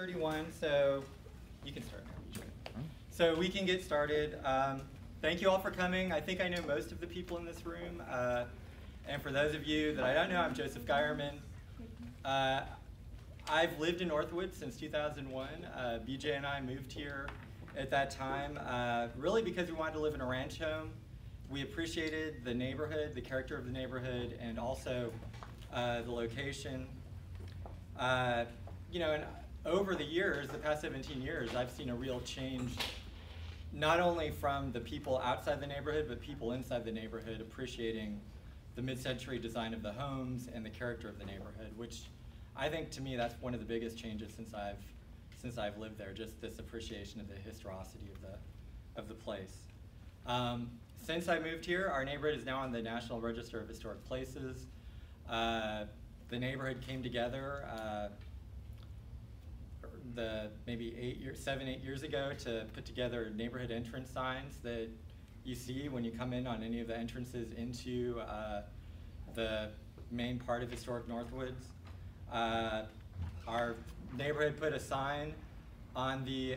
6:31, so you can start now. So we can get started. Thank you all for coming. I think I know most of the people in this room. And for those of you that I don't know, I'm Joseph Geierman. I've lived in Northwoods since 2001. BJ and I moved here at that time, really because we wanted to live in a ranch home. We appreciated the neighborhood, the character of the neighborhood, and also the location. You know, and over the years, the past 17 years, I've seen a real change, not only from the people outside the neighborhood, but people inside the neighborhood appreciating the mid-century design of the homes and the character of the neighborhood, which I think, to me, that's one of the biggest changes since I've lived there, just this appreciation of the historicity of the place. Since I moved here, our neighborhood is now on the National Register of Historic Places. The neighborhood came together maybe 7, 8 years ago to put together neighborhood entrance signs that you see when you come in on any of the entrances into the main part of historic Northwoods. Our neighborhood put a sign on the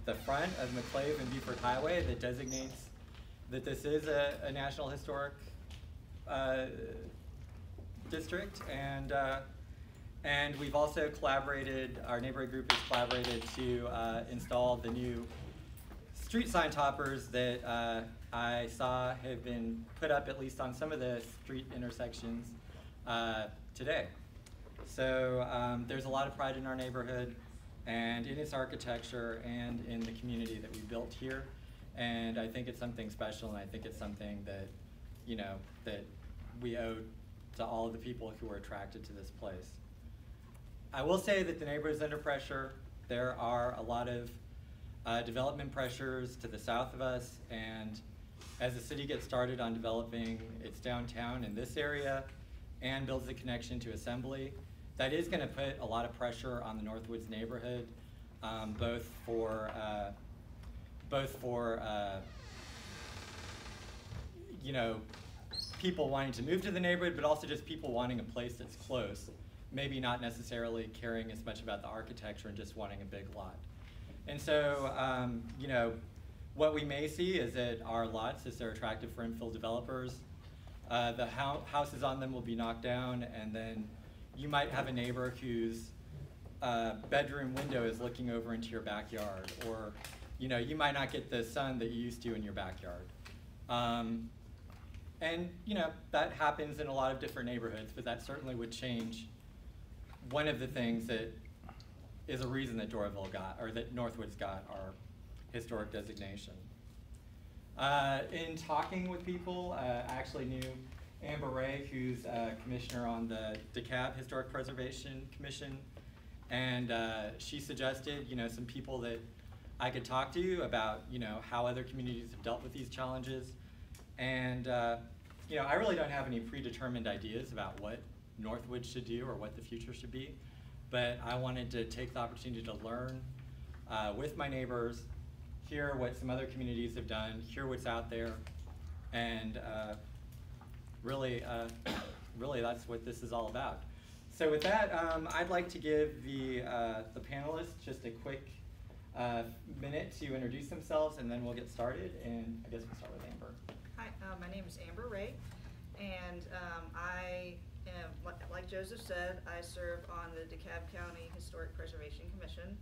the front of McClave and Beaufort Highway that designates that this is a National Historic District, and we've also collaborated, our neighborhood group has collaborated to install the new street sign toppers that I saw have been put up at least on some of the street intersections today. So there's a lot of pride in our neighborhood and in its architecture and in the community that we built here. And I think it's something special, and I think it's something that, you know, that we owe to all of the people who were attracted to this place. I will say that the neighborhood is under pressure. There are a lot of development pressures to the south of us, and as the city gets started on developing its downtown in this area and builds the connection to Assembly, that is going to put a lot of pressure on the Northwoods neighborhood, both for you know, people wanting to move to the neighborhood, but also just people wanting a place that's close, maybe not necessarily caring as much about the architecture and just wanting a big lot. And so, you know, what we may see is that our lots, as they're attractive for infill developers, the houses on them will be knocked down, and then you might have a neighbor whose bedroom window is looking over into your backyard, or, you know, you might not get the sun that you used to in your backyard. And, you know, that happens in a lot of different neighborhoods, but that certainly would change one of the things that is a reason that Doraville got, or that Northwoods got our historic designation. In talking with people, I actually knew Amber Ray, who's a commissioner on the DeKalb Historic Preservation Commission, and she suggested, you know, some people that I could talk to about, you know, how other communities have dealt with these challenges. And you know, I really don't have any predetermined ideas about what Northwoods should do or what the future should be, but I wanted to take the opportunity to learn with my neighbors, hear what some other communities have done, hear what's out there, and really that's what this is all about. So with that, I'd like to give the panelists just a quick minute to introduce themselves, and then we'll get started, and I guess we'll start with Amber. Hi, my name is Amber Ray, and I am, like Joseph said, I serve on the DeKalb County Historic Preservation Commission.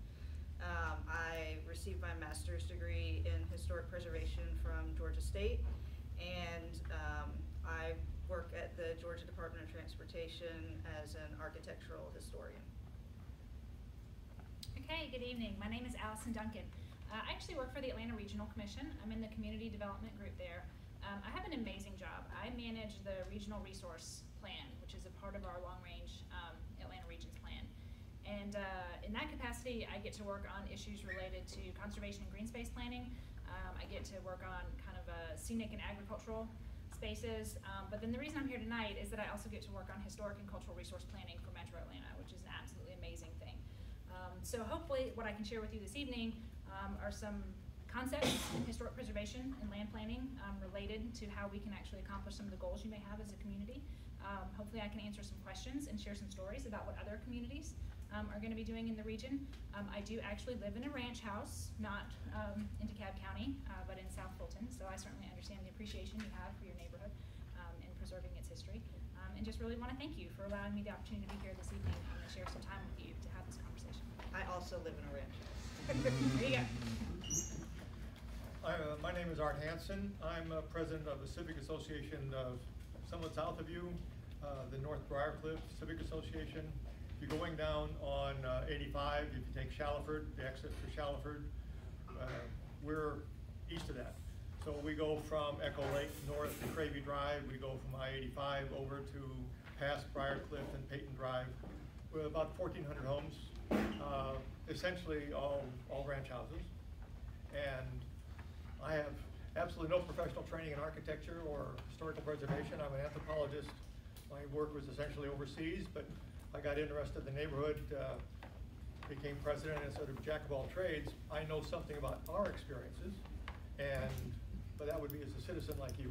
I received my master's degree in historic preservation from Georgia State, and I work at the Georgia Department of Transportation as an architectural historian. Okay, good evening. My name is Allison Duncan. I actually work for the Atlanta Regional Commission. I'm in the community development group there. I have an amazing job. I manage the Regional Resource Plan, which is a part of our long-range Atlanta Regions Plan. And in that capacity, I get to work on issues related to conservation and green space planning. I get to work on kind of scenic and agricultural spaces. But then the reason I'm here tonight is that I also get to work on historic and cultural resource planning for Metro Atlanta, which is an absolutely amazing thing. So hopefully what I can share with you this evening are some concepts in historic preservation and land planning related to how we can actually accomplish some of the goals you may have as a community, Hopefully I can answer some questions and share some stories about what other communities are going to be doing in the region. I do actually live in a ranch house, not in DeKalb County, but in South Fulton, so I certainly understand the appreciation you have for your neighborhood and preserving its history. And just really want to thank you for allowing me the opportunity to be here this evening and to share some time with you to have this conversation. I also live in a ranch house. There you go. My name is Art Hansen. I'm president of the Civic Association somewhat south of you, the North Briarcliff Civic Association. If you're going down on 85, if you take Shallowford, the exit for Shallowford, we're east of that. So we go from Echo Lake north to Cravey Drive. We go from I-85 over to past Briarcliff and Peyton Drive. We're about 1,400 homes, essentially all ranch houses. And I have absolutely no professional training in architecture or historical preservation. I'm an anthropologist. My work was essentially overseas, but I got interested in the neighborhood, became president and sort of jack of all trades. I know something about our experiences, but that would be as a citizen like you.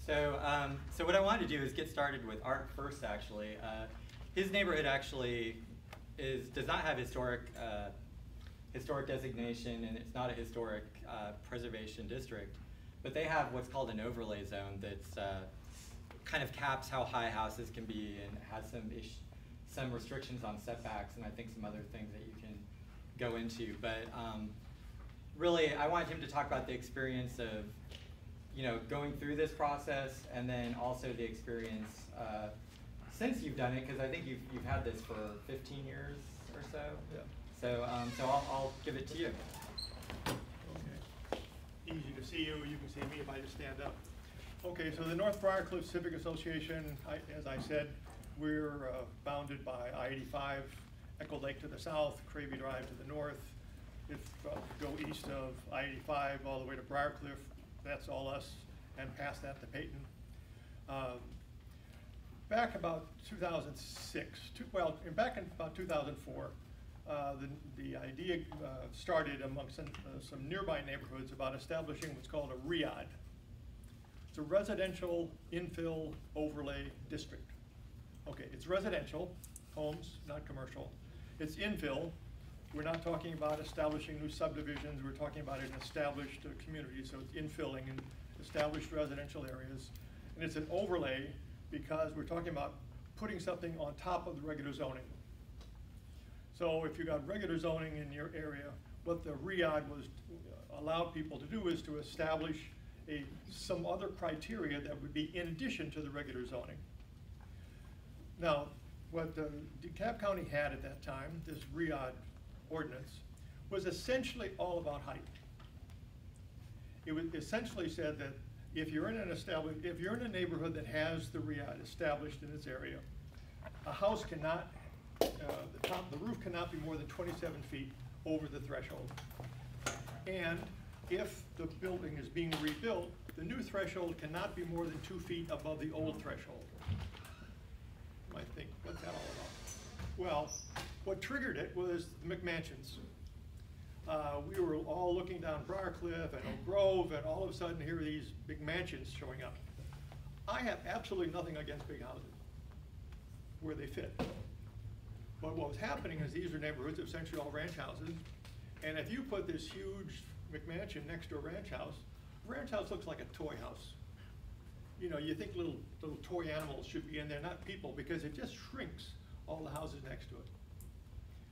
So, so what I wanted to do is get started with Art first, actually. His neighborhood actually does not have historic designation, and it's not a historic preservation district, but they have what's called an overlay zone that's kind of caps how high houses can be and has some restrictions on setbacks and I think some other things that you can go into. But really, I wanted him to talk about the experience of, going through this process, and then also the experience since you've done it, because I think you've had this for 15 years or so. Yeah. So, I'll give it to you. Okay. Easy to see you. You can see me if I just stand up. Okay, so the North Briarcliff Civic Association, as I said, we're bounded by I-85, Echo Lake to the south, Cravey Drive to the north. If you go east of I-85 all the way to Briarcliff, that's all us, and past that to Peyton. Back about 2006, back in about 2004, the idea started among some nearby neighborhoods about establishing what's called a RIAD. It's a residential infill overlay district. Okay, it's residential, homes, not commercial. It's infill. We're not talking about establishing new subdivisions. We're talking about an established community, so it's infilling in established residential areas. And it's an overlay because we're talking about putting something on top of the regular zoning. So if you got regular zoning in your area, what the RIAD was allowed people to do is to establish some other criteria that would be in addition to the regular zoning. Now, what DeKalb County had at that time, this RIAD ordinance, was essentially all about height. It was essentially said that if you're in a neighborhood that has the RIAD established in its area, a house cannot, the roof cannot be more than 27 feet over the threshold. And if the building is being rebuilt, the new threshold cannot be more than 2 feet above the old threshold. You might think, what's that all about? Well, what triggered it was the McMansions. We were all looking down Briarcliff and Oak Grove, and all of a sudden here are these big mansions showing up. I have absolutely nothing against big houses where they fit. But what was happening is these are neighborhoods, essentially all ranch houses, and if you put this huge McMansion next to a ranch house looks like a toy house. You think little toy animals should be in there, not people, because it just shrinks all the houses next to it.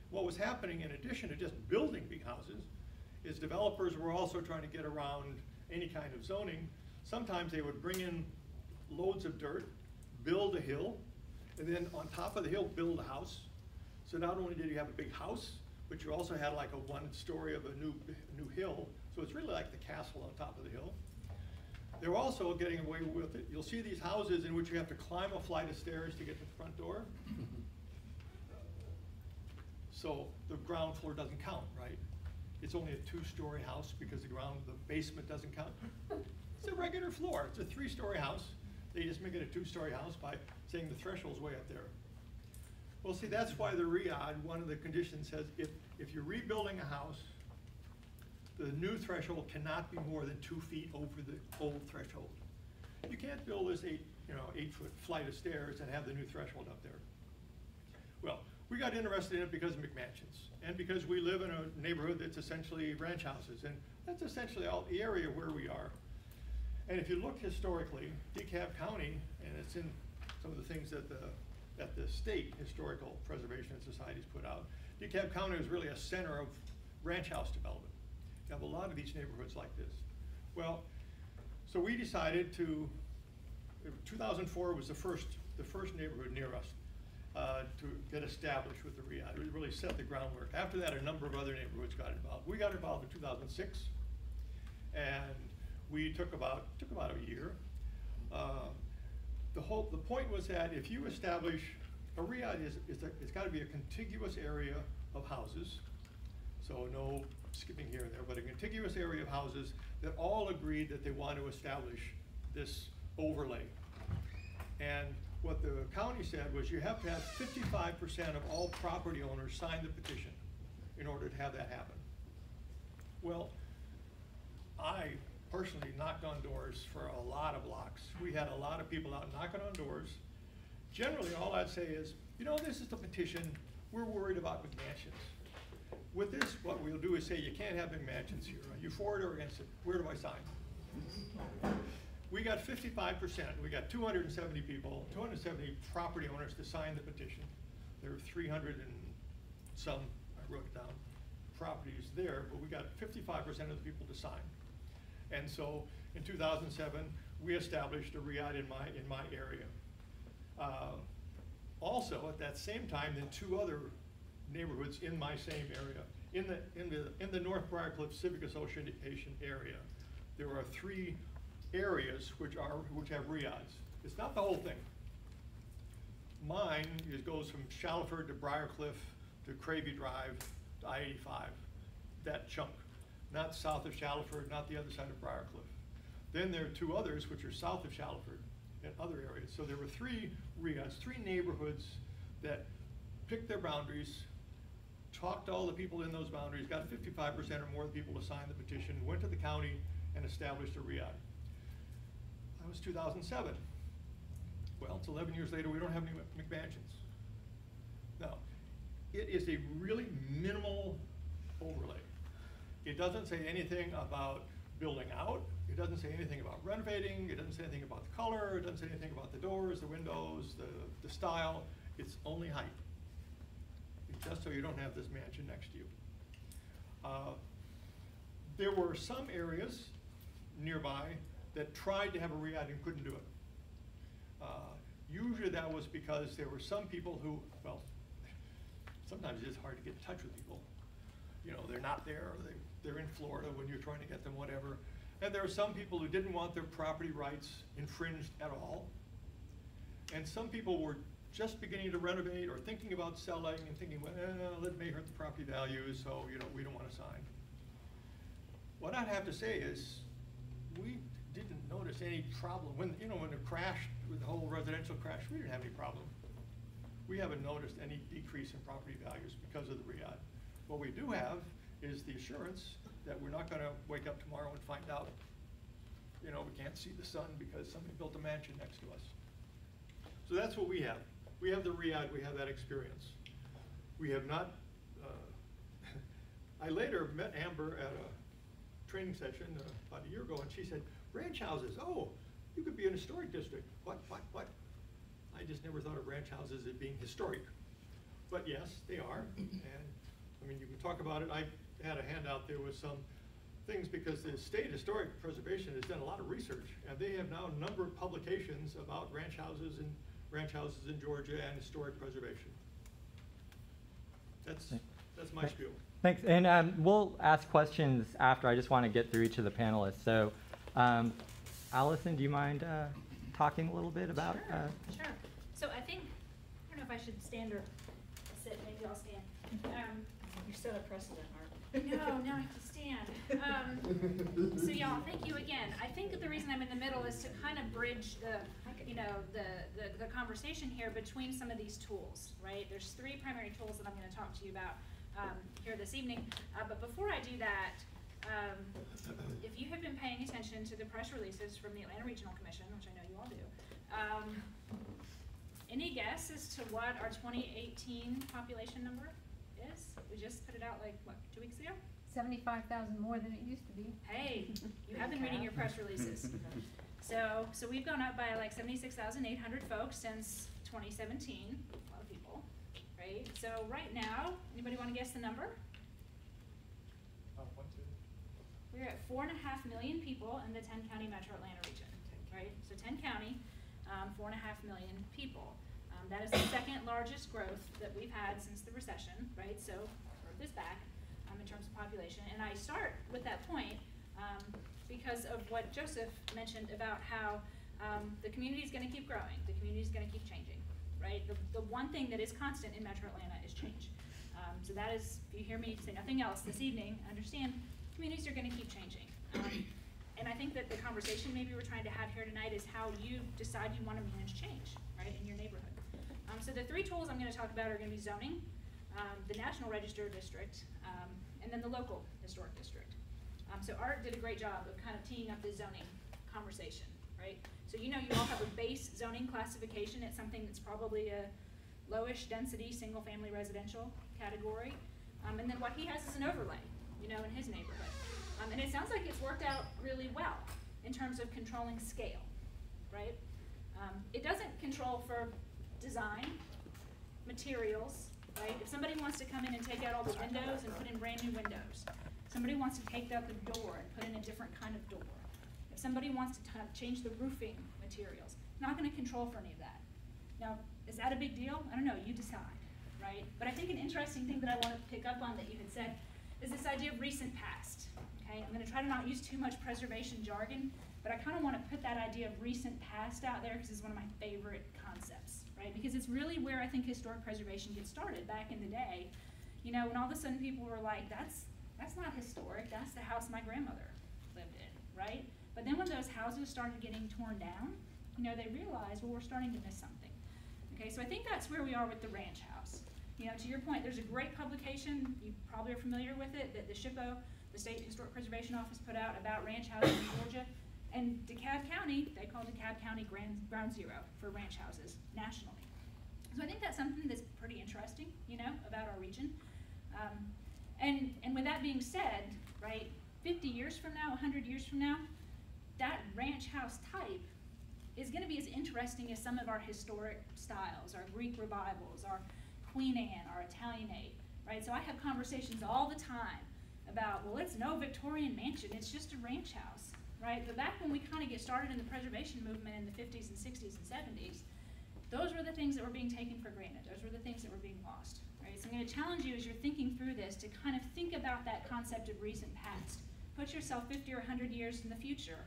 What was happening, in addition to just building big houses, is developers were also trying to get around any kind of zoning. Sometimes they would bring in loads of dirt, build a hill, and then on top of the hill, build a house. So not only did you have a big house, but you also had like a 1 story of a new hill. So it's really like the castle on top of the hill. They're also getting away with it. You'll see these houses in which you have to climb a flight of stairs to get to the front door. So the ground floor doesn't count, right? It's only a 2-story house because the basement doesn't count. It's a regular floor. It's a 3-story house. They just make it a 2-story house by saying the threshold's way up there. Well, see, that's why the RIAD, one of the conditions says if you're rebuilding a house, the new threshold cannot be more than 2 feet over the old threshold. You can't build this 8-foot flight of stairs and have the new threshold up there. Well, we got interested in it because of McMansions, and because we live in a neighborhood that's essentially ranch houses, and that's essentially all the area where we are. And if you look historically, DeKalb County, and it's in some of the things that the state historical preservation societies put out, DeKalb County is really a center of ranch house development. You have a lot of these neighborhoods like this. Well, so we decided to, 2004 was the first neighborhood near us to get established with the RIAD. It really set the groundwork. After that, a number of other neighborhoods got involved. We got involved in 2006, and we took about a year. The point was that if you establish a RIAD, it's got to be a contiguous area of houses, so no skipping here and there, but a contiguous area of houses that all agreed that they want to establish this overlay. And what the county said was you have to have 55% of all property owners sign the petition in order to have that happen. Well, I personally knocked on doors for a lot of blocks. We had a lot of people out knocking on doors. Generally, all I'd say is, this is the petition. We're worried about McMansions. With this, what we'll do is say you can't have McMansions here. Are you for it or against it? Where do I sign? We got 55%. We got 270 people, 270 property owners to sign the petition. There were 300 and some, I wrote it down, properties there, but we got 55% of the people to sign. And so in 2007, we established a RIAD in my area. Also, at that same time, then 2 other neighborhoods in my same area. In the North Briarcliff Civic Association area, there are 3 areas which have RIADs. It's not the whole thing. Mine goes from Shallowford to Briarcliff to Cravey Drive to I-85, that chunk. Not south of Shallowford, not the other side of Briarcliff. Then there are 2 others which are south of Shallowford and other areas. So there were 3 RIADs, 3 neighborhoods that picked their boundaries, talked to all the people in those boundaries, got 55% or more of the people to sign the petition, went to the county and established a RIAD. That was 2007. Well, it's 11 years later, we don't have any McMansions. Now, it is a really minimal overlay. It doesn't say anything about building out. It doesn't say anything about renovating. It doesn't say anything about the color. It doesn't say anything about the doors, the windows, the style. It's only height. It's just so you don't have this mansion next to you. There were some areas nearby that tried to have a RIAD and couldn't do it. Usually that was because there were some people who, well, sometimes it's hard to get in touch with people. They're not there, or they're in Florida when you're trying to get them, whatever. And there are some people who didn't want their property rights infringed at all. And some people were just beginning to renovate or thinking about selling and thinking, well, that may hurt the property values, so we don't want to sign. What I'd have to say is, we didn't notice any problem. When it crashed, with the whole residential crash, we didn't have any problem. We haven't noticed any decrease in property values because of the RIAD. What we do have is the assurance that we're not going to wake up tomorrow and find out, we can't see the sun because somebody built a mansion next to us. So that's what we have. We have the RIAD, we have that experience. We have not, I later met Amber at a training session about a year ago, and she said, ranch houses, oh, you could be an historic district. What? I just never thought of ranch houses as being historic. But yes, they are, and you can talk about it. I had a handout there with some things because the State Historic Preservation has done a lot of research, and they have now a number of publications about ranch houses in Georgia and historic preservation. That's my spiel. Thanks, and we'll ask questions after. I just want to get through each of the panelists. So, Allison, do you mind talking a little bit about? Sure. So I don't know if I should stand or sit. Maybe I'll stand. You set a precedent, Art. No, I have to stand. So y'all, thank you again. I think that the reason I'm in the middle is to kind of bridge the conversation here between some of these tools, right? There's 3 primary tools that I'm going to talk to you about here this evening. But before I do that, if you have been paying attention to the press releases from the Atlanta Regional Commission, which I know you all do, Any guess as to what our 2018 population number is? We just put it out like, what, 2 weeks ago? 75,000 more than it used to be. Hey, you have been reading your press releases. So we've gone up by like 76,800 folks since 2017, a lot of people, right? So right now, anybody want to guess the number? We're at 4.5 million people in the 10-county metro Atlanta region, right? So 10 county, 4.5 million people. That is the second largest growth that we've had since the recession, right? So growth is back in terms of population. And I start with that point because of what Joseph mentioned about how the community is going to keep growing. The community is going to keep changing, right? The one thing that is constant in metro Atlanta is change. So that is, if you hear me say nothing else this evening, understand communities are going to keep changing. And I think that the conversation maybe we're trying to have here tonight is how you decide you want to manage change, right, in your neighborhood. So the three tools I'm going to talk about are going to be zoning, the National Register District, and then the local historic district. So Art did a great job of kind of teeing up the zoning conversation, right? So you know you all have a base zoning classification. It's something that's probably a lowish density single family residential category. And then what he has is an overlay, you know, in his neighborhood. And it sounds like it's worked out really well in terms of controlling scale, right? It doesn't control for design, materials, right? If somebody wants to come in and take out all the windows and put in brand new windows, somebody wants to take out the door and put in a different kind of door. If somebody wants to change the roofing materials, not going to control for any of that. Now, is that a big deal? I don't know, you decide, right? But I think an interesting thing that I want to pick up on that you had said is this idea of recent past, okay? I'm going to try to not use too much preservation jargon, but I kind of want to put that idea of recent past out there because it's one of my favorite concepts, right? Because it's really where I think historic preservation gets started back in the day. You know, when all of a sudden people were like, that's not historic, that's the house my grandmother lived in, right? But then when those houses started getting torn down, you know, they realized, well, we're starting to miss something. Okay, so I think that's where we are with the ranch house. You know, to your point, there's a great publication, you probably are familiar with it, that the SHPO, the State Historic Preservation Office, put out about ranch houses in Georgia. And DeKalb County, they call DeKalb County ground zero for ranch houses nationally. So I think that's something that's pretty interesting, you know, about our region. And with that being said, right, 50 years from now, 100 years from now, that ranch house type is going to be as interesting as some of our historic styles, our Greek revivals, our Queen Anne, our Italianate, right? So I have conversations all the time about, well, it's no Victorian mansion, it's just a ranch house, right? But back when we kind of get started in the preservation movement in the 50s and 60s and 70s, those were the things that were being taken for granted. Those were the things that were being lost, right? So I'm going to challenge you as you're thinking through this to kind of think about that concept of recent past. Put yourself 50 or 100 years in the future,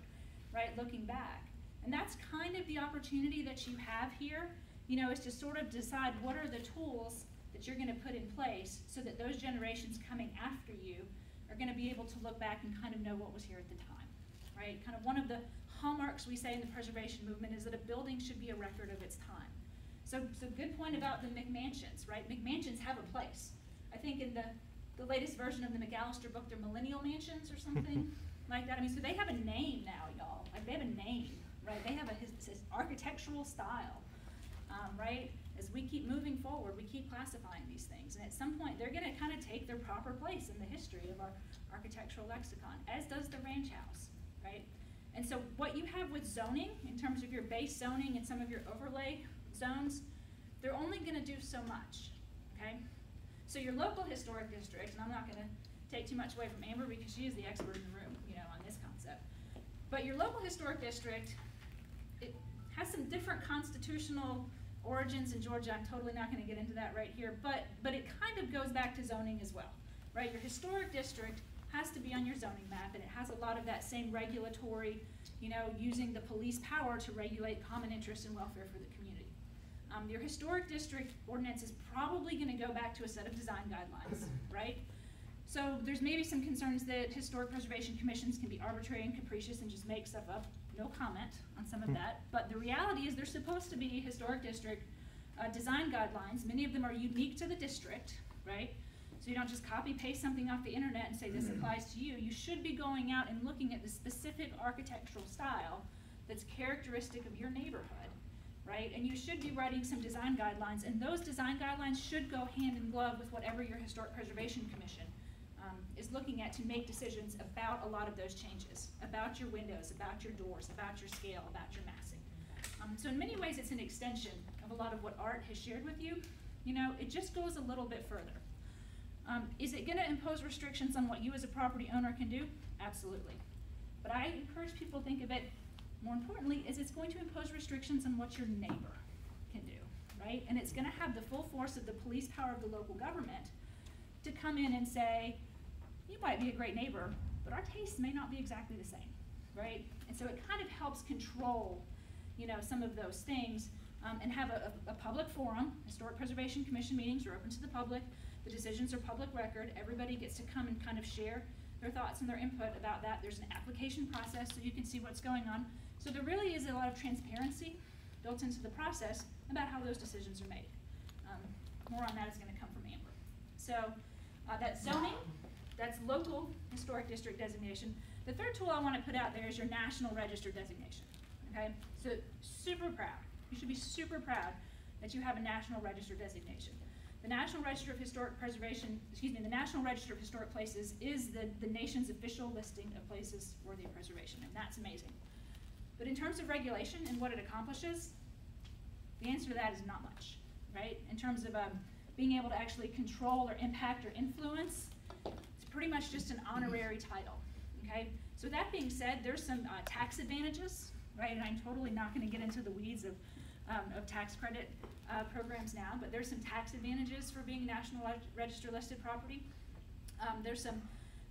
right, looking back. And that's kind of the opportunity that you have here, you know, is to sort of decide what are the tools that you're going to put in place so that those generations coming after you are going to be able to look back and kind of know what was here at the time, right? Kind of one of the hallmarks we say in the preservation movement is that a building should be a record of its time. So good point about the McMansions, right? McMansions have a place. I think in the latest version of the McAllister book, they're millennial mansions or something like that. I mean, so they have a name now, y'all. Like, they have a name, right? They have his architectural style, right? As we keep moving forward, we keep classifying these things. And at some point, they're going to kind of take their proper place in the history of our architectural lexicon, as does the ranch house, right? And so what you have with zoning, in terms of your base zoning and some of your overlay zones, they're only going to do so much, okay? So your local historic district, and I'm not going to take too much away from Amber because she is the expert in the room, you know, on this concept. But your local historic district, it has some different constitutional origins in Georgia. I'm totally not going to get into that right here, but it kind of goes back to zoning as well, right? Your historic district has to be on your zoning map, and it has a lot of that same regulatory, you know, using the police power to regulate common interest and welfare for the community. Your historic district ordinance is probably going to go back to a set of design guidelines, right? So there's maybe some concerns that historic preservation commissions can be arbitrary and capricious and just make stuff up. No comment on some of that. But the reality is there's supposed to be historic district design guidelines. Many of them are unique to the district, right? So you don't just copy paste something off the internet and say this applies to you. You should be going out and looking at the specific architectural style that's characteristic of your neighborhood right? And you should be writing some design guidelines, and those design guidelines should go hand in glove with whatever your Historic Preservation Commission is looking at to make decisions about a lot of those changes, about your windows, about your doors, about your scale, about your massing. So in many ways, it's an extension of a lot of what Art has shared with you. You know, it just goes a little bit further. Is it gonna impose restrictions on what you as a property owner can do? Absolutely. But I encourage people to think of it, more importantly, is it's going to impose restrictions on what your neighbor can do, right? And it's gonna have the full force of the police power of the local government to come in and say, you might be a great neighbor, but our tastes may not be exactly the same, right? And so it kind of helps control, you know, some of those things, and have a public forum. Historic Preservation Commission meetings are open to the public. The decisions are public record. Everybody gets to come and kind of share their thoughts and their input about that. There's an application process so you can see what's going on. So there really is a lot of transparency built into the process about how those decisions are made. More on that is going to come from Amber. So that's zoning, that's local historic district designation. The third tool I want to put out there is your National Register designation. Okay, so super proud. You should be super proud that you have a National Register designation. The National Register of Historic Preservation, the National Register of Historic Places is the nation's official listing of places worthy of preservation, and that's amazing. But in terms of regulation and what it accomplishes, the answer to that is not much, right? In terms of being able to actually control or impact or influence, it's pretty much just an honorary title, okay? So that being said, there's some tax advantages, right? And I'm totally not gonna get into the weeds of tax credit programs now, but there's some tax advantages for being National Register listed property. There's some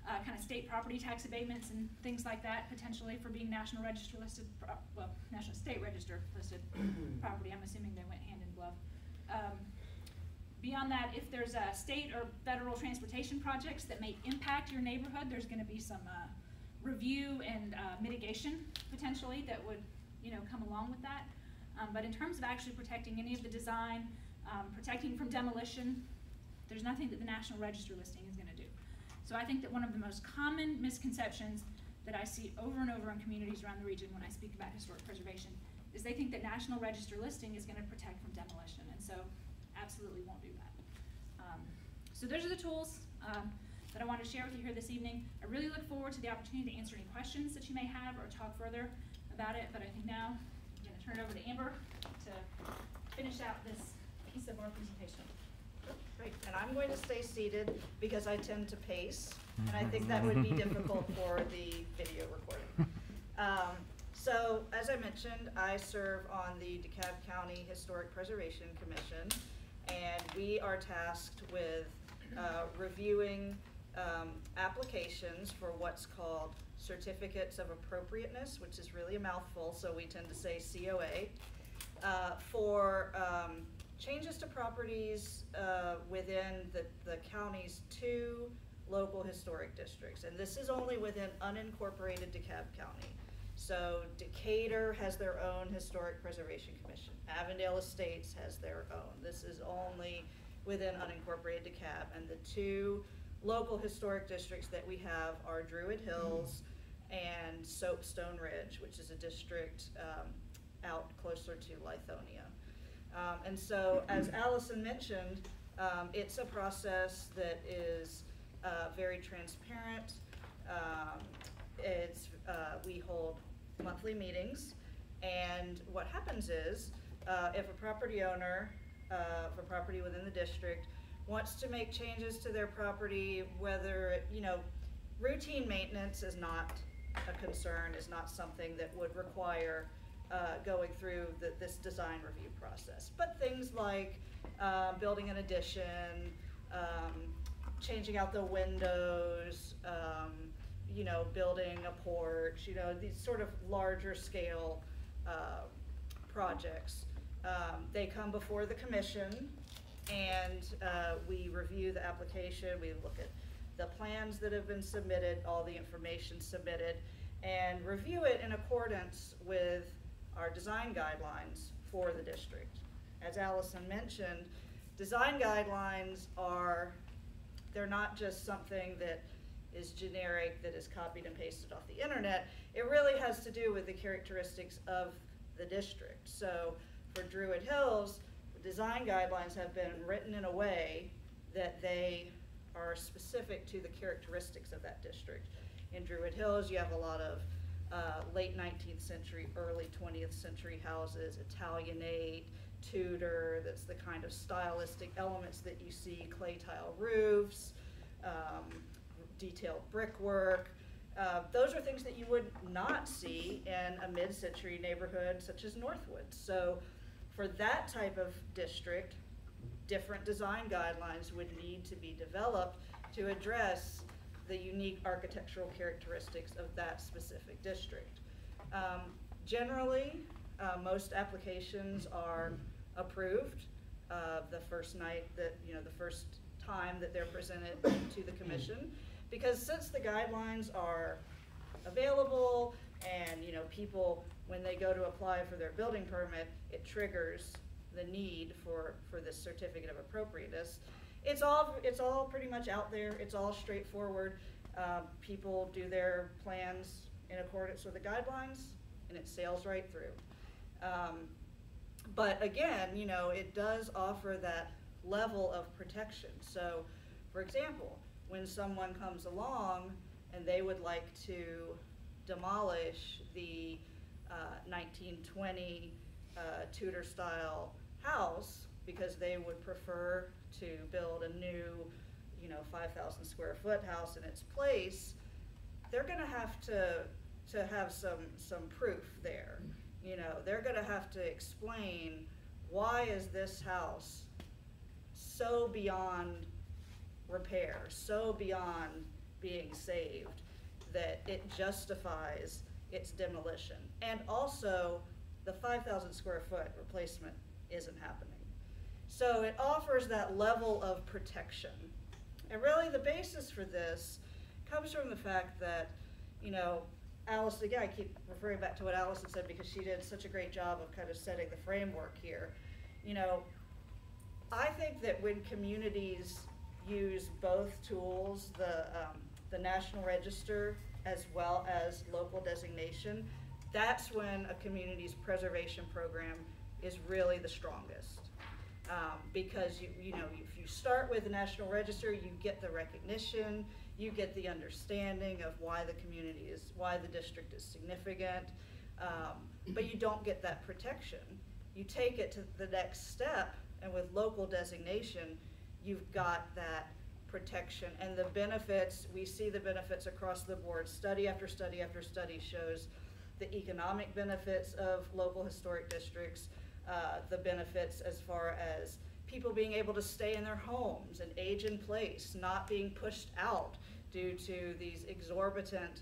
kind of state property tax abatements and things like that potentially for being National Register listed, National State Register listed property. I'm assuming they went hand in glove. Beyond that, if there's state or federal transportation projects that may impact your neighborhood, there's gonna be some review and mitigation potentially that would, you know, come along with that. But in terms of actually protecting any of the design, protecting from demolition, there's nothing that the National Register listing is gonna do. So I think that one of the most common misconceptions that I see over and over in communities around the region when I speak about historic preservation is they think that National Register listing is gonna protect from demolition, and so absolutely won't do that. So those are the tools that I want to share with you here this evening. I really look forward to the opportunity to answer any questions that you may have or talk further about it, but I think now I'm going to turn it over to Amber to finish out this piece of our presentation. Great, and I'm going to stay seated because I tend to pace, and I think that would be difficult for the video recording. So, as I mentioned, I serve on the DeKalb County Historic Preservation Commission, and we are tasked with reviewing applications for what's called certificates of appropriateness, which is really a mouthful, so we tend to say COA, for changes to properties within the county's 2 local historic districts. And this is only within unincorporated DeKalb County. So Decatur has their own Historic Preservation Commission. Avondale Estates has their own. This is only within unincorporated DeKalb. And the 2 local historic districts that we have are Druid Hills and Soapstone Ridge, which is a district out closer to Lithonia. And so, as Allison mentioned, it's a process that is very transparent. We hold monthly meetings, and what happens is, if a property owner for property within the district wants to make changes to their property, whether, you know, routine maintenance is not a concern, is not something that would require going through this design review process. But things like building an addition, changing out the windows, you know, building a porch, you know, these sort of larger scale projects. They come before the commission, and we review the application, we look at the plans that have been submitted, all the information submitted, and review it in accordance with our design guidelines for the district. As Allison mentioned, design guidelines they're not just something that is generic, that is copied and pasted off the internet. It really has to do with the characteristics of the district. So For Druid Hills, the design guidelines have been written in a way that they are specific to the characteristics of that district. In Druid Hills, you have a lot of late 19th century, early 20th century houses, Italianate, Tudor, that's the kind of stylistic elements that you see, clay tile roofs, detailed brickwork. Those are things that you would not see in a mid-century neighborhood such as Northwoods. So for that type of district, different design guidelines would need to be developed to address the unique architectural characteristics of that specific district. Generally, most applications are approved the first night that, the first time that they're presented to the commission, because since the guidelines are available and, people, when they go to apply for their building permit, it triggers the need for this certificate of appropriateness. It's all pretty much out there. It's all straightforward. People do their plans in accordance with the guidelines, and it sails right through. But again, it does offer that level of protection. So, for example, when someone comes along and they would like to demolish the 1920 Tudor-style house because they would prefer to build a new, 5,000 square foot house in its place, they're going to have some proof there. They're going to have to explain, why is this house so beyond repair, so beyond being saved, that it justifies its demolition. And also, the 5,000 square foot replacement isn't happening. So it offers that level of protection. And really the basis for this comes from the fact that, Alice, again, I keep referring back to what Allison said because she did such a great job of kind of setting the framework here. I think that when communities use both tools, the National Register as well as local designation, that's when a community's preservation program is really the strongest. Because if you start with the National Register, you get the recognition, you get the understanding of why the district is significant, but you don't get that protection. You take it to the next step, and with local designation, you've got that protection and the benefits. We see the benefits across the board. Study after study after study shows the economic benefits of local historic districts, the benefits as far as people being able to stay in their homes and age in place, not being pushed out due to these exorbitant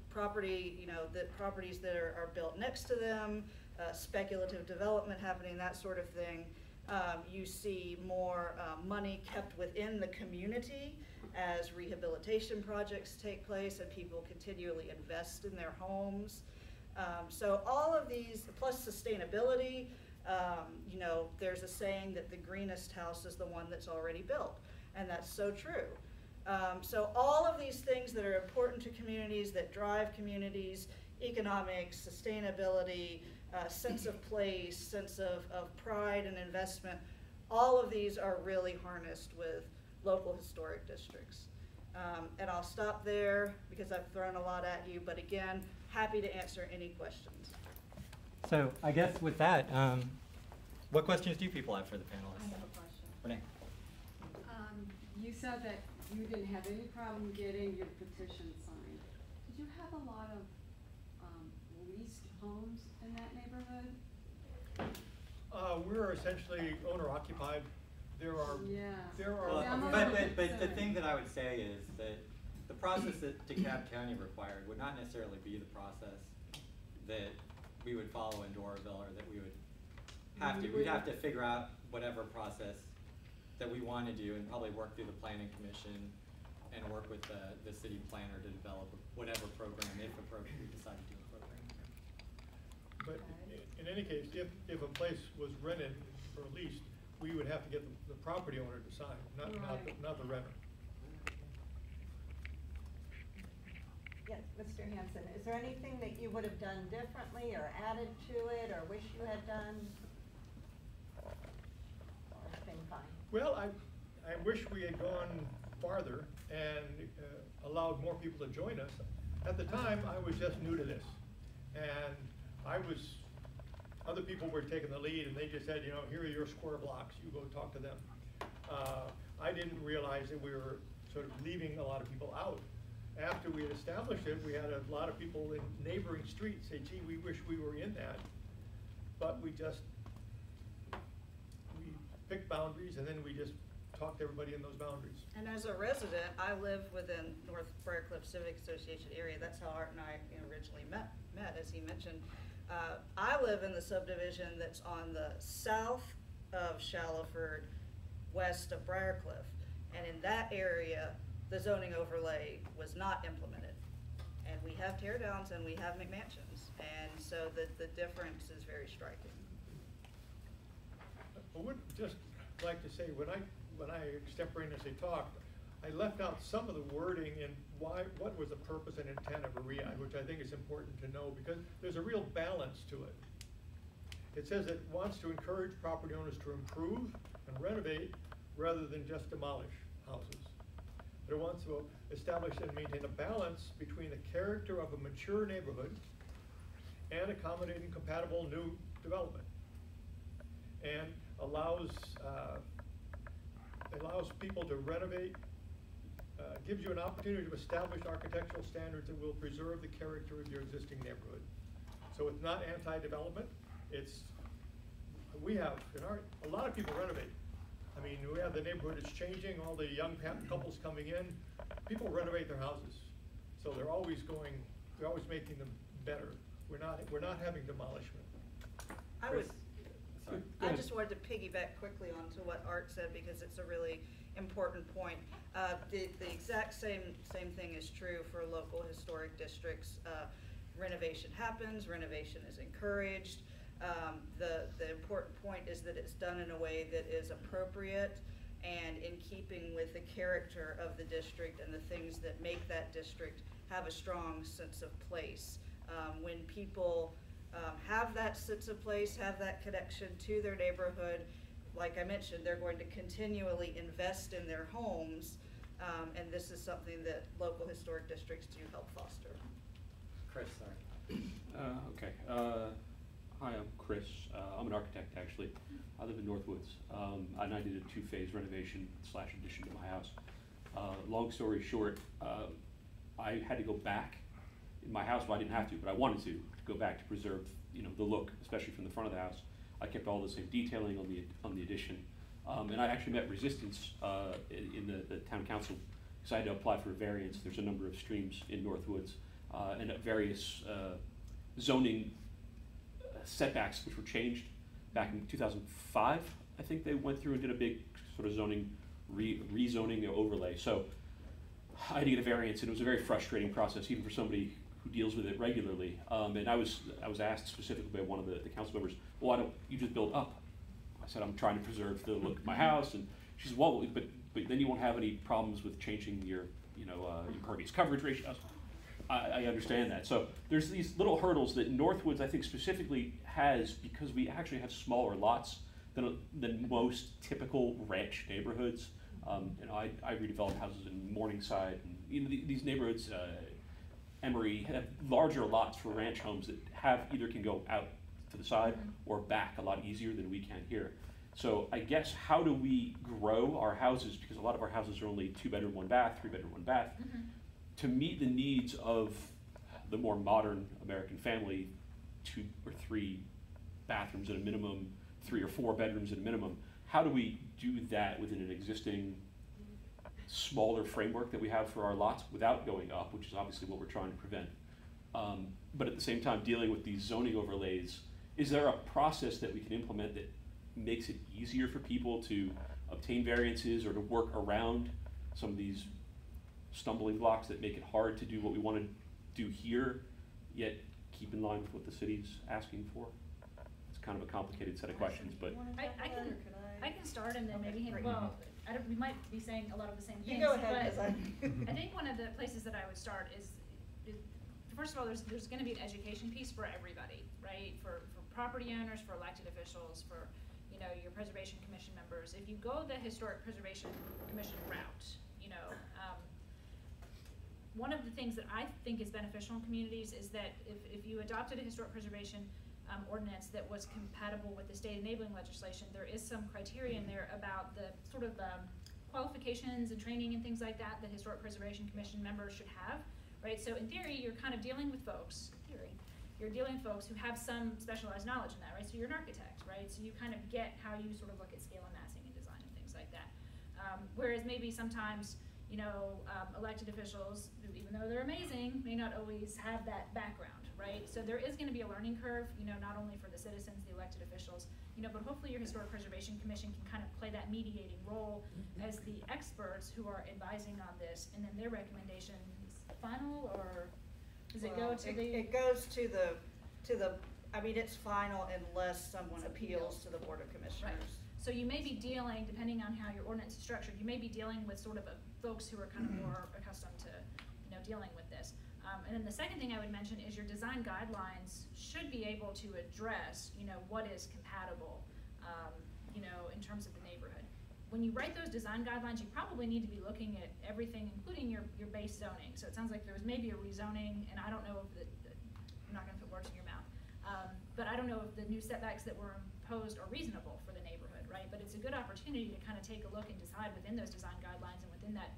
properties that are built next to them, speculative development happening, that sort of thing. You see more money kept within the community as rehabilitation projects take place and people continually invest in their homes. So all of these, plus sustainability, there's a saying that the greenest house is the one that's already built, and that's so true. So all of these things that are important to communities, that drive communities, economics, sustainability, sense of place, sense of pride and investment, all of these are really harnessed with local historic districts. And I'll stop there because I've thrown a lot at you, but again, happy to answer any questions. So I guess with that, what questions do people have for the panelists? I have a question. Renee. You said that you didn't have any problem getting your petition signed. Did you have a lot of leased homes in that neighborhood? We're essentially owner-occupied. There are. Well, Yeah, but the thing that I would say is that the process that DeKalb County required would not necessarily be the process that we would follow in Doraville, or that we would have to. We'd have to figure out whatever process that we want to do, and probably work through the planning commission and work with the city planner to develop whatever program, if appropriate, we decide to do a program. But in any case, if a place was rented or leased, we would have to get the property owner to sign, not the renter. Yes, Mr. Hanson, is there anything that you would have done differently or added to it or wish you had done? Everything fine? Well, I wish we had gone farther and allowed more people to join us. At the time, I was just new to this. And other people were taking the lead and they just said, you know, here are your square blocks, you go talk to them. I didn't realize that we were sort of leaving a lot of people out. After we had established it, we had a lot of people in neighboring streets say, gee, we wish we were in that. But we picked boundaries and then we just talked to everybody in those boundaries. And as a resident, I live within North Briarcliff Civic Association area. That's how Art and I originally met, as he mentioned. I live in the subdivision that's on the south of Shallowford, west of Briarcliff. And in that area, the zoning overlay was not implemented. And we have tear downs and we have McMansions. And so the difference is very striking. I would just like to say, when I extemporaneously talked, I left out some of the wording and what was the purpose and intent of a REI, which I think is important to know because there's a real balance to it. It says it wants to encourage property owners to improve and renovate rather than just demolish houses. It wants to establish and maintain a balance between the character of a mature neighborhood and accommodating compatible new development, and allows people to renovate, gives you an opportunity to establish architectural standards that will preserve the character of your existing neighborhood. So it's not anti-development. A lot of people renovate. I mean, we have the neighborhood is changing, all the young couples coming in, people renovate their houses. So they're always making them better. We're not having demolishment. I just wanted to piggyback quickly onto what Art said because it's a really important point. The exact same thing is true for local historic districts. Renovation happens, renovation is encouraged. The important point is that it's done in a way that is appropriate and in keeping with the character of the district and the things that make that district have a strong sense of place. When people have that sense of place, have that connection to their neighborhood, like I mentioned, they're going to continually invest in their homes, and this is something that local historic districts do help foster. Chris, sorry. Okay. Hi, I'm Chris. I'm an architect, actually. I live in Northwoods, and I did a two-phase renovation / addition to my house. Long story short, I had to go back in my house. Well, I didn't have to, but I wanted to go back to preserve, the look, especially from the front of the house. I kept all the same detailing on the addition, and I actually met resistance in the town council because I had to apply for a variance. There's a number of streams in Northwoods and at various zoning setbacks which were changed back in 2005. I think they went through and did a big sort of zoning rezoning overlay. So I had to get a variance, and it was a very frustrating process, even for somebody who deals with it regularly. And I was asked specifically by one of the council members, well, why don't you just build up? I said, I'm trying to preserve the look of my house. And she says, well, but then you won't have any problems with changing your impervious coverage ratios. I understand that. So there's these little hurdles that Northwoods, I think, specifically has because we actually have smaller lots than most typical ranch neighborhoods. I redeveloped houses in Morningside, and these neighborhoods, Emory, have larger lots for ranch homes that either can go out to the side or back a lot easier than we can here. So I guess how do we grow our houses, because a lot of our houses are only 2-bedroom, 1-bath, 3-bedroom, 1-bath, to meet the needs of the more modern American family, 2 or 3 bathrooms at a minimum, 3 or 4 bedrooms at a minimum. How do we do that within an existing smaller framework that we have for our lots without going up, which is obviously what we're trying to prevent. But at the same time, dealing with these zoning overlays, is there a process that we can implement that makes it easier for people to obtain variances or to work around some of these stumbling blocks that make it hard to do what we want to do here, yet keep in line with what the city's asking for? It's kind of a complicated set of questions, but I can start and then maybe great. We might be saying a lot of the same things. You go ahead, but I think one of the places that I would start is first of all, there's gonna be an education piece for everybody, right? For property owners, for elected officials, for, you know, your Preservation Commission members. If you go the Historic Preservation Commission route, you know, one of the things that I think is beneficial in communities is that if you adopted a historic preservation ordinance that was compatible with the state enabling legislation, there is some criteria in there about the sort of qualifications and training and things like that that Historic Preservation Commission members should have, right? So in theory, you're kind of dealing with folks, you're dealing with folks who have some specialized knowledge in that, right? So you're an architect, right? So you kind of get how you sort of look at scale and massing and design and things like that. Whereas maybe sometimes, you know, elected officials, who, even though they're amazing, may not always have that background, right? So there is gonna be a learning curve, you know, not only for the citizens, the elected officials, you know, but hopefully your Historic Preservation Commission can kind of play that mediating role as the experts who are advising on this, and then their recommendation is final, or does it go to the? It goes to the, I mean, it's final unless someone appeals to the Board of Commissioners. Right. So you may be dealing, depending on how your ordinance is structured, you may be dealing with sort of folks who are kind of more accustomed to, you know, dealing with this. And then the second thing I would mention is your design guidelines should be able to address, you know, what is compatible, you know, in terms of the neighborhood. When you write those design guidelines, you probably need to be looking at everything, including your base zoning. So it sounds like there was maybe a rezoning, and I don't know if I'm not gonna put words in your mouth, but I don't know if the new setbacks that were imposed are reasonable for the neighborhood, right? But it's a good opportunity to kind of take a look and decide within those design guidelines and within that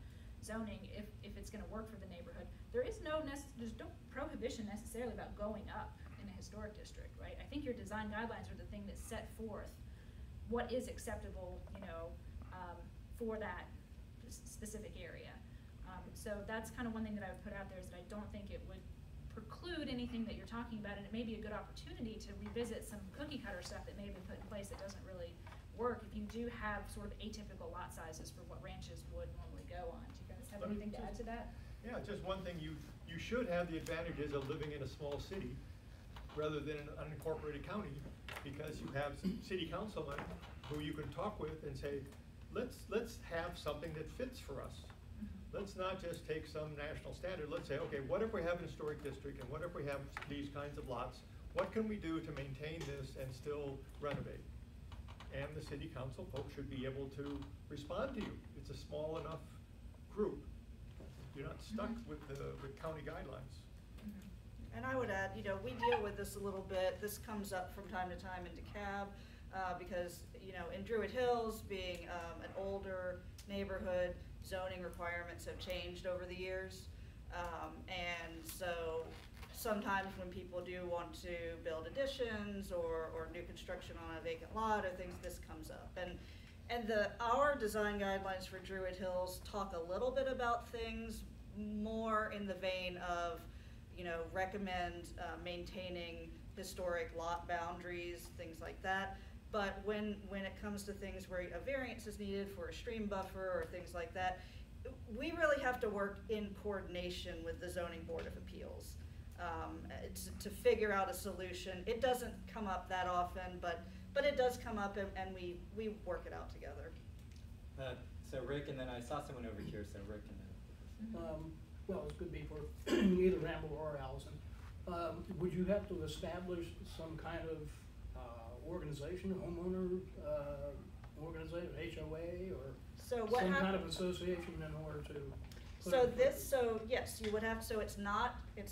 zoning if it's gonna work for the neighborhood. There's no prohibition necessarily about going up in a historic district, right? I think your design guidelines are the thing that set forth what is acceptable, you know, for that specific area. So that's kind of one thing that I would put out there, is that I don't think it would preclude anything that you're talking about, and it may be a good opportunity to revisit some cookie cutter stuff that may have been put in place that doesn't really work if you do have sort of atypical lot sizes for what ranches would normally go on. Do you guys have anything to add to that? Yeah, just one thing, you should have the advantages of living in a small city rather than an unincorporated county, because you have some city councilmen who you can talk with and say, let's have something that fits for us. Let's not just take some national standard. Let's say, okay, what if we have an historic district, and what if we have these kinds of lots? What can we do to maintain this and still renovate? And the city council folks should be able to respond to you. It's a small enough group. You're not stuck with county guidelines. And I would add, you know, we deal with this a little bit. This comes up from time to time in DeKalb, because, you know, in Druid Hills, being an older neighborhood, zoning requirements have changed over the years. And so sometimes when people do want to build additions or new construction on a vacant lot or things, this comes up. And our design guidelines for Druid Hills talk a little bit about things more in the vein of, you know, recommend maintaining historic lot boundaries, things like that. But when it comes to things where a variance is needed for a stream buffer or things like that, we really have to work in coordination with the Zoning Board of Appeals to figure out a solution. It doesn't come up that often, but it does come up, and we work it out together. So Rick, and then I saw someone over here, so Rick and then. Well, it could be for either Randall or Allison. Would you have to establish some kind of organization, homeowner organization, HOA, or some kind of association in order to? Yes, you would have. So it's not an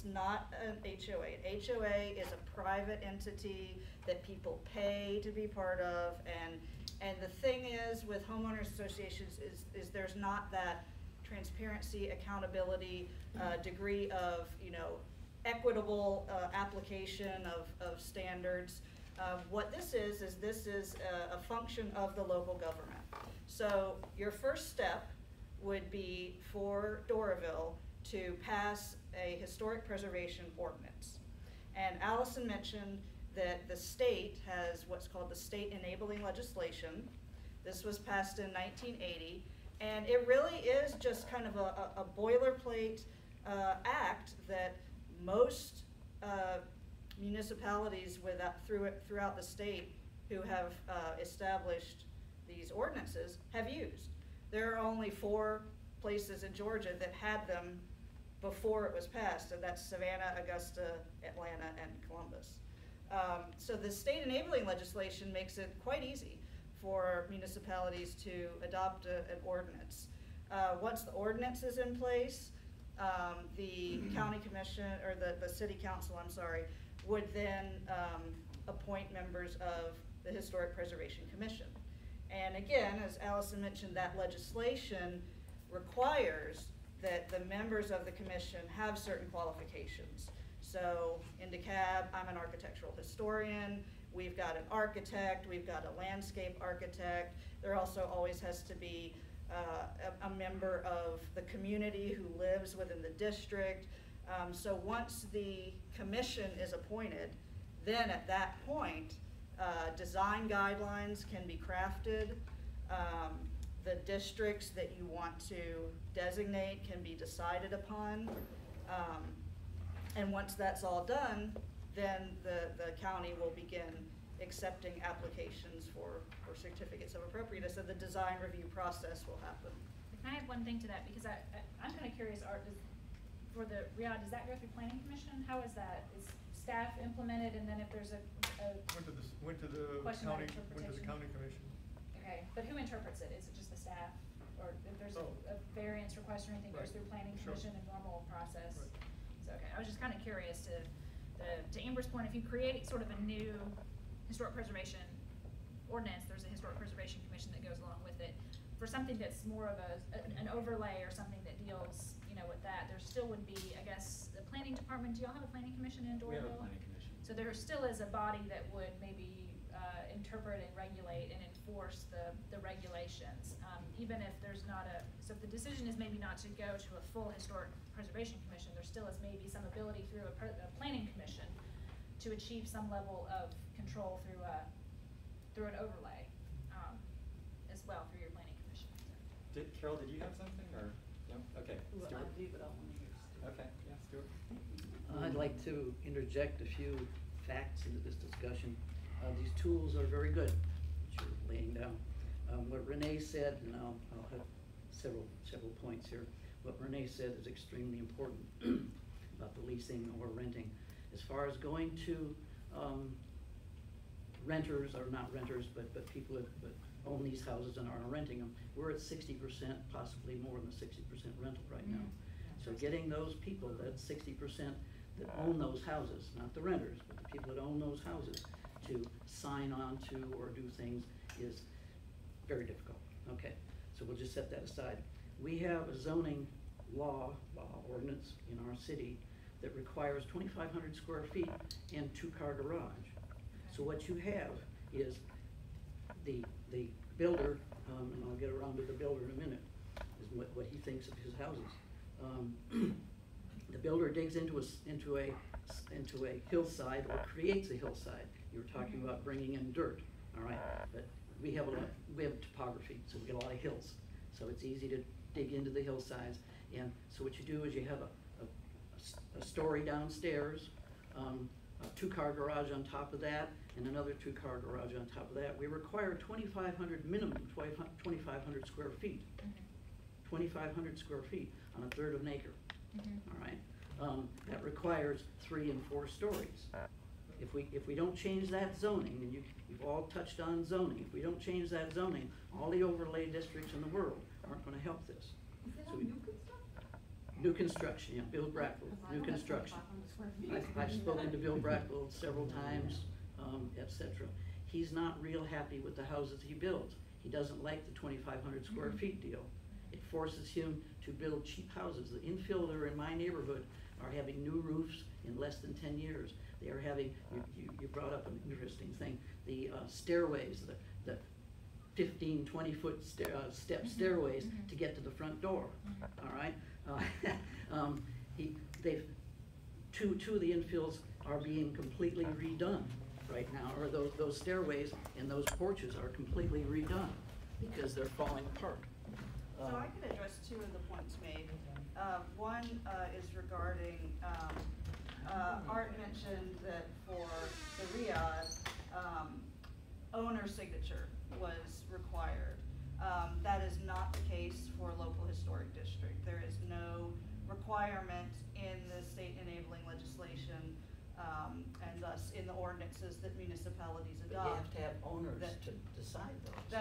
HOA. An HOA is a private entity that people pay to be part of, and the thing is with homeowners associations is there's not that transparency, accountability, degree of, you know, equitable application of standards. What this is a function of the local government. So your first step would be for Doraville to pass a historic preservation ordinance. And Allison mentioned that the state has what's called the state enabling legislation. This was passed in 1980. And it really is just kind of a boilerplate act that most municipalities throughout the state who have established these ordinances have used. There are only 4 places in Georgia that had them before it was passed, and that's Savannah, Augusta, Atlanta, and Columbus. So the state enabling legislation makes it quite easy for municipalities to adopt an ordinance. Once the ordinance is in place, the county commission, or the city council, I'm sorry, would then appoint members of the Historic Preservation Commission. And again, as Allison mentioned, that legislation requires that the members of the commission have certain qualifications. So in DeKalb, I'm an architectural historian, we've got an architect, we've got a landscape architect. There also always has to be a member of the community who lives within the district. So once the commission is appointed, then at that point, design guidelines can be crafted. The districts that you want to designate can be decided upon. And once that's all done, then the county will begin accepting applications for certificates of appropriateness, and the design review process will happen. Can I add one thing to that? Because I'm kind of curious, Art, for the RIAD, does that go through planning commission? How is that? Is staff implemented, and then if there's a Went to the question about county commission. Okay, but who interprets it? Is it just the staff? Or if there's a variance request or anything, goes through planning commission and normal process? Right. So, okay, I was just kind of curious to Amber's point, if you create sort of a new historic preservation ordinance, there's a historic preservation commission that goes along with it. For something that's more of an overlay or something that deals, with that, there still would be, I guess, the planning department. Do y'all have a planning commission in Doraville? We have a planning commission. So there still is a body that would maybe interpret and regulate and enforce the regulations, even if there's not so if the decision is maybe not to go to a full historic preservation commission, there still is maybe some ability through a planning commission to achieve some level of control through an overlay as well through your planning commission. Carol, did you have something, or no? Okay, Well, Stuart. I do, but I want to hear Stuart. Okay, yeah, Stuart. I'd like to interject a few facts into this discussion. These tools are very good that you're laying down. What Renee said, and I'll have several points here. What Renee said is extremely important about the leasing or renting. As far as going to renters, or not renters, but people that own these houses and are renting them, we're at 60%, possibly more than 60% rental right now. So getting those people, that 60% that own those houses, not the renters, but the people that own those houses, to sign on to or do things is very difficult. Okay, so we'll just set that aside. We have a zoning law ordinance in our city that requires 2,500 square feet and 2-car garage. So what you have is the builder, and I'll get around to the builder in a minute, is what he thinks of his houses. The builder digs into a hillside or creates a hillside. You were talking about bringing in dirt, all right? But we have topography, so we get a lot of hills. So it's easy to dig into the hillsides. And so what you do is you have a story downstairs, a 2-car garage on top of that, and another 2-car garage on top of that. We require 2,500 minimum, 2,500 square feet. 2,500 square feet on a third of an acre. All right, that requires 3 and 4 stories. If we don't change that zoning, and you've all touched on zoning, if we don't change that zoning, all the overlay districts in the world aren't going to help this. Is it So on we- new construction? New construction, yeah, Bill Brackville, new construction. I've spoken to Bill Brackville several times, etc. He's not real happy with the houses he builds. He doesn't like the 2,500 square feet deal. It forces him to build cheap houses. The infielder in my neighborhood are having new roofs in less than 10 years. They are having, you brought up an interesting thing, the stairways, the 15, 20-foot step stairways to get to the front door, all right? Two of the infills are being completely redone right now, or those stairways and those porches are completely redone because they're falling apart. So I could address 2 of the points made. One is regarding, Art mentioned that for the RIAD, owner signature was required. That is not the case for a local historic district. There is no requirement in the state enabling legislation, and thus in the ordinances that municipalities But you adopt. have to have owners that- to decide those. that